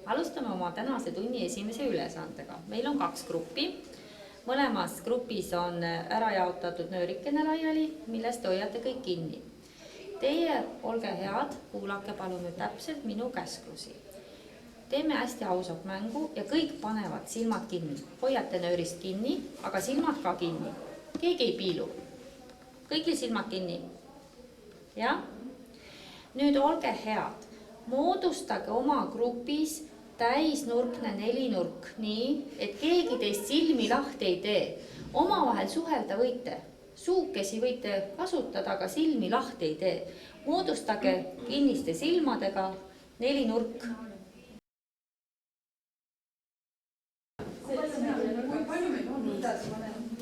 Alustame oma tänase tunni esimese ülesandega. Meil on 2 gruppi. Mõlemas grupis on ära jaotatud nöörikene laiali, millest hoiate kõik kinni. Teie olge head, kuulake palun nüüd täpselt minu käsklusi. Teeme hästi ausalt mängu ja kõik panevad silmad kinni. Hoiate nöörist kinni, aga silmad ka kinni. Keegi ei piilu. Kõigil silmad kinni. Ja? Nüüd olge head. Moodustage oma grupis täisnurkne 4-nurk nii, et keegi teist silmi lahti ei tee. Omavahel suhelda võite. Suukesi võite kasutada, aga silmi lahti ei tee. Moodustage kinniste silmadega 4-nurk.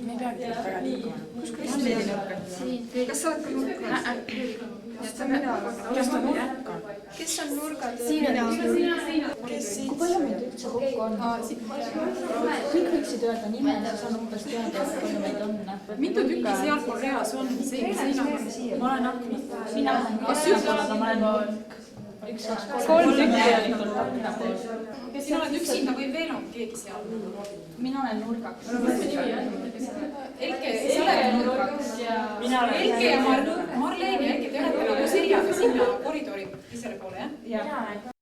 Me ei peagi väga liikuma. Kus on 4 nurka? Kas sa oled ka nurka? Kes on nurka? Kes on nurgad? Kes siin? Kui palju meid üldse kokku on? Kõik võiksid öelda nime, siis on umbes teada, et palju meid on. Mitu tükki sealpool reas on? Ma olen aknad. Mina olen aknapool, aga ma olen 1, 2, 3. 3 tükki. Tegelikult aknapool. Sina oled üksinda või veel on keegi seal? Mina olen nurgaks. Elke, sa oled nurgaks. Elke ja Marleen ja Elke, te olete nagu seljaga sinna koridori teisele poole, jah? Jaa.